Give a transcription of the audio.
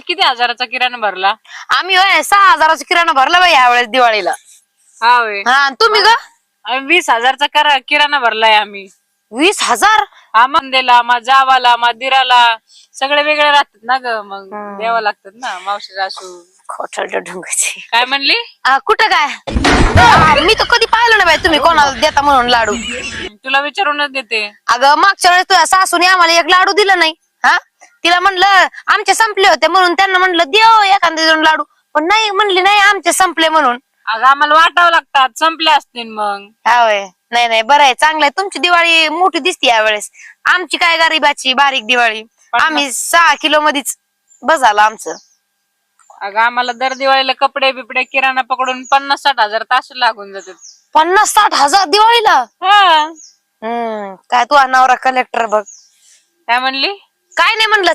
किती हजाराचा किराणा भरला? आम्ही 6,000चा किराणा भरला बाई यावेळेस दिवाळीला. हा होय. हा तुम्ही ग? 20,000चा किराणा भरलाय आम्ही. 20,000? हा मंदेला, मा जावाला, मा दिराला सगळे वेगळे राहतात ना ग, मग द्यावं लागतात ना मावशी सासू. खोटरड्या ढोंगाची. काय म्हणली? कुठं काय? मी तर कधी पाहिलं ना बाई तुम्ही कोणाला देता म्हणून लाडू. तुला विचारूनच देते. अगं मागच्या वेळेस तुझ्या सासूने आम्हाला एक लाडू दिला नाही. हा तिला म्हणलं आमचे संपले होते म्हणून त्यांना म्हणलं देव एखादे दोन लाडू, पण नाही म्हणली नाही आमचे संपले म्हणून. अगं आम्हाला वाटावं लागतात, संपले असतील मग. हा होय. नाही नाही बरं आहे, चांगलं आहे. तुमची दिवाळी मोठी दिसते यावेळेस. आमची काय गरीबाची बारीक दिवाळी. आम्ही 6 किलो मध्येच बस झालं आमचं. अगं आम्हाला दर दिवाळीला कपडे बिपडे किराणा पकडून 50-60 हजार तास लागून जातात. 50-60 हजार दिवाळीला? हा. काय तू नवरा कलेक्टर बघ. काय म्हणली? काय नाही म्हणलं.